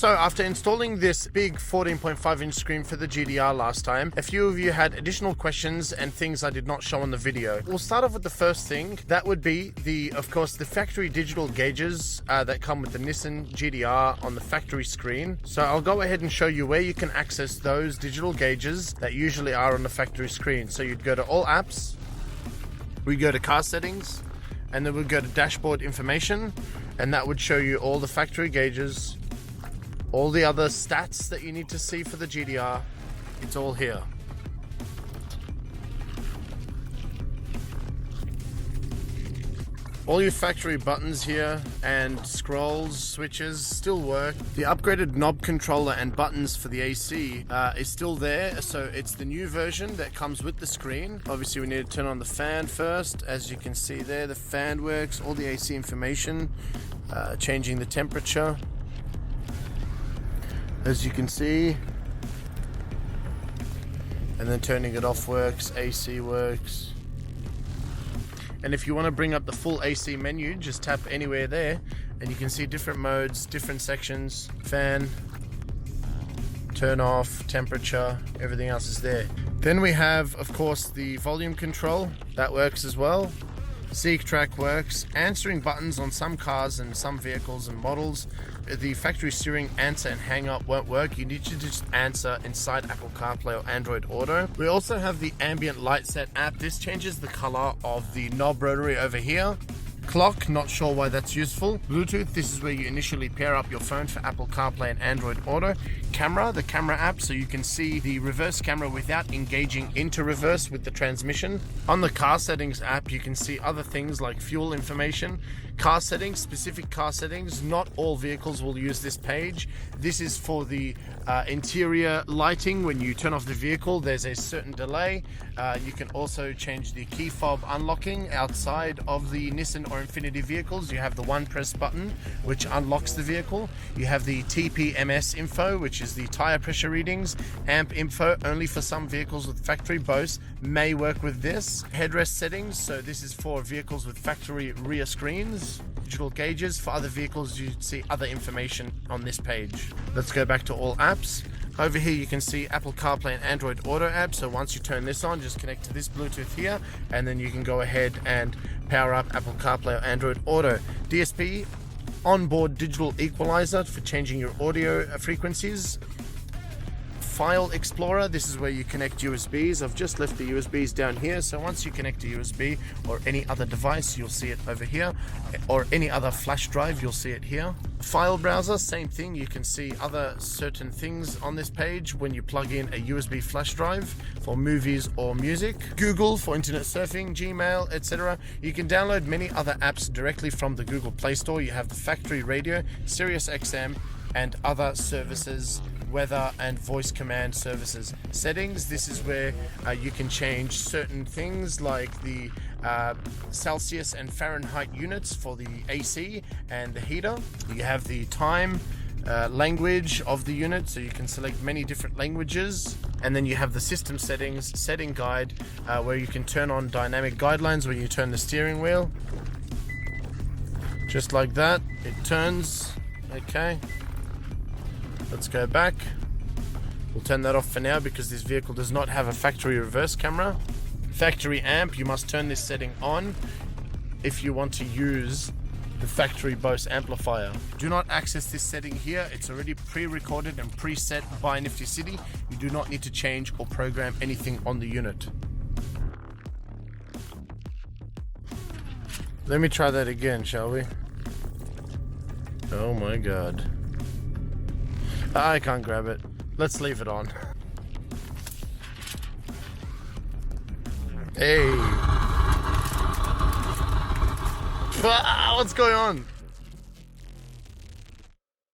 So after installing this big 14.5 inch screen for the GDR last time, a few of you had additional questions and things I did not show on the video. We'll start off with the first thing. That would be of course, the factory digital gauges that come with the Nissan GDR on the factory screen. So I'll go ahead and show you where you can access those digital gauges that usually are on the factory screen. So you'd go to all apps, we go to car settings, and then we'd go to dashboard information, and that would show you all the factory gauges, all the other stats that you need to see for the GDR. It's all here. All your factory buttons here and scrolls, switches still work. The upgraded knob controller and buttons for the AC is still there. So it's the new version that comes with the screen. Obviously we need to turn on the fan first. As you can see there, the fan works, all the AC information, changing the temperature. As you can see, and then turning it off works, AC works. And if you want to bring up the full AC menu, just tap anywhere there and you can see different modes, different sections, fan, turn off, temperature, everything else is there. Then we have, of course, the volume control, that works as well. Seek track works, answering buttons on some cars and some vehicles and models. The factory steering answer and hang up won't work. You need to just answer inside Apple CarPlay or Android Auto. We also have the ambient light set app. This changes the color of the knob rotary over here. Clock, not sure why that's useful. Bluetooth, this is where you initially pair up your phone for Apple CarPlay and Android Auto. Camera, the camera app, so you can see the reverse camera without engaging into reverse with the transmission. On the car settings app, you can see other things like fuel information, car settings, specific car settings. Not all vehicles will use this page. This is for the interior lighting. When you turn off the vehicle, there's a certain delay. You can also change the key fob unlocking outside of the Nissan or Infiniti vehicles. You have the one press button which unlocks the vehicle. You have the TPMS info, which is the tire pressure readings. Amp info, only for some vehicles with factory BOSE, may work with this. Headrest settings, so this is for vehicles with factory rear screens. Digital gauges, for other vehicles you'd see other information on this page. Let's go back to all apps. Over here you can see Apple CarPlay and Android Auto app. So once you turn this on, just connect to this Bluetooth here, and then you can go ahead and power up Apple CarPlay or Android Auto. DSP, onboard digital equalizer for changing your audio frequencies. File Explorer, this is where you connect USBs. I've just left the USBs down here, so once you connect a USB or any other device, you'll see it over here, or any other flash drive, you'll see it here. File Browser, same thing, you can see other certain things on this page when you plug in a USB flash drive for movies or music. Google for internet surfing, Gmail, etc. You can download many other apps directly from the Google Play Store. You have the factory radio, Sirius XM, and other services, weather and voice command services. Settings, this is where you can change certain things like the Celsius and Fahrenheit units for the AC and the heater. You have the time, language of the unit, so you can select many different languages. And then you have the system settings, setting guide, where you can turn on dynamic guidelines when you turn the steering wheel. Just like that, it turns. Okay. Let's go back. We'll turn that off for now because this vehicle does not have a factory reverse camera. Factory amp, you must turn this setting on if you want to use the factory BOSE amplifier. Do not access this setting here. It's already pre-recorded and preset by Nifty City. You do not need to change or program anything on the unit. Let me try that again, shall we? Oh my god. I can't grab it. Let's leave it on. Hey. What's going on?